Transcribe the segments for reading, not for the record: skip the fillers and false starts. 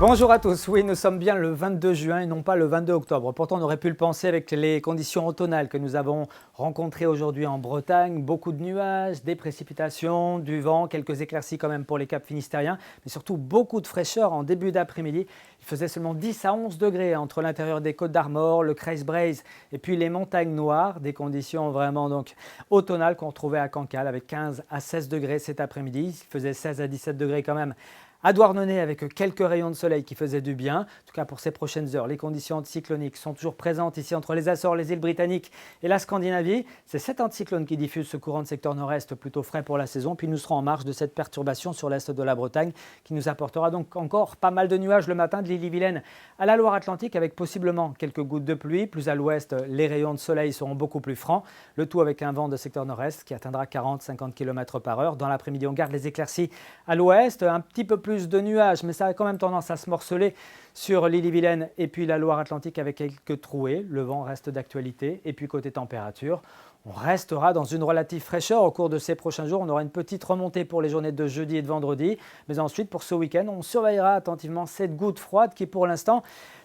Bonjour à tous, oui nous sommes bien le 22 juin et non pas le 22 octobre. Pourtant on aurait pu le penser avec les conditions automnales que nous avons rencontrées aujourd'hui en Bretagne. Beaucoup de nuages, des précipitations, du vent, quelques éclaircies quand même pour les caps finistériens, mais surtout beaucoup de fraîcheur en début d'après-midi. Il faisait seulement 10 à 11 degrés entre l'intérieur des Côtes d'Armor, le Kruisbreis et puis les montagnes noires. Des conditions vraiment donc automnales qu'on retrouvait à Cancale avec 15 à 16 degrés cet après-midi. Il faisait 16 à 17 degrés quand même à Douarnenez avec quelques rayons de soleil qui faisaient du bien. En tout cas pour ces prochaines heures, les conditions anticycloniques sont toujours présentes ici entre les Açores, les îles britanniques et la Scandinavie. C'est cet anticyclone qui diffuse ce courant de secteur nord-est plutôt frais pour la saison. Puis nous serons en marge de cette perturbation sur l'est de la Bretagne qui nous apportera donc encore pas mal de nuages le matin de l'Ille-et-Vilaine à la Loire-Atlantique avec possiblement quelques gouttes de pluie. Plus à l'ouest, les rayons de soleil seront beaucoup plus francs. Le tout avec un vent de secteur nord-est qui atteindra 40-50 km/h. Dans l'après-midi, on garde les éclaircies à l'ouest, un petit peu plus de nuages, mais ça a quand même tendance à se morceler sur l'Ille-et-Vilaine et puis la Loire-Atlantique avec quelques trouées. Le vent reste d'actualité. Et puis côté température, on restera dans une relative fraîcheur au cours de ces prochains jours. On aura une petite remontée pour les journées de jeudi et de vendredi. Mais ensuite, pour ce week-end, on surveillera attentivement cette goutte froide qui, pour l'instant,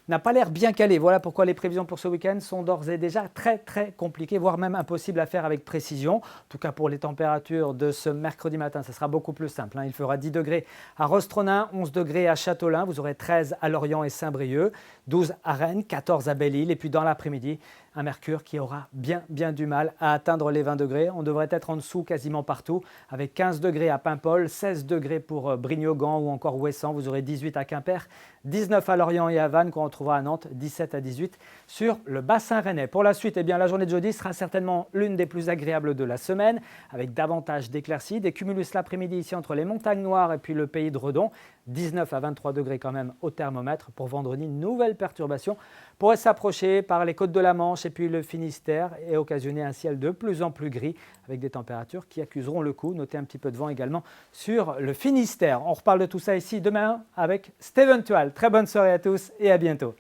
n'a pas l'air bien calée. Voilà pourquoi les prévisions pour ce week-end sont d'ores et déjà très compliquées, voire même impossibles à faire avec précision. En tout cas, pour les températures de ce mercredi matin, ça sera beaucoup plus simple. Il fera 10 degrés à Rostronin, 11 degrés à Châteaulin. Vous aurez 13 à Lorient et Saint-Brieuc, 12 à Rennes, 14 à Belle-Île. Et puis dans l'après-midi, un mercure qui aura bien du mal à atteindre les 20 degrés. On devrait être en dessous quasiment partout, avec 15 degrés à Paimpol, 16 degrés pour Brignogan ou encore Ouessant. Vous aurez 18 à Quimper, 19 à Lorient et à Vannes, qu'on retrouvera à Nantes, 17 à 18 sur le bassin rennais. Pour la suite, la journée de jeudi sera certainement l'une des plus agréables de la semaine, avec davantage d'éclaircies, des cumulus l'après-midi ici entre les montagnes noires et puis le pays de Redon, 19 à 23 degrés quand même au thermomètre. Pour vendredi, une nouvelle perturbation pourrait s'approcher par les côtes de la Manche et puis le Finistère et occasionner un ciel de plus en plus gris avec des températures qui accuseront le coup. Notez un petit peu de vent également sur le Finistère. On reparle de tout ça ici demain avec Steven Tual. Très bonne soirée à tous et à bientôt.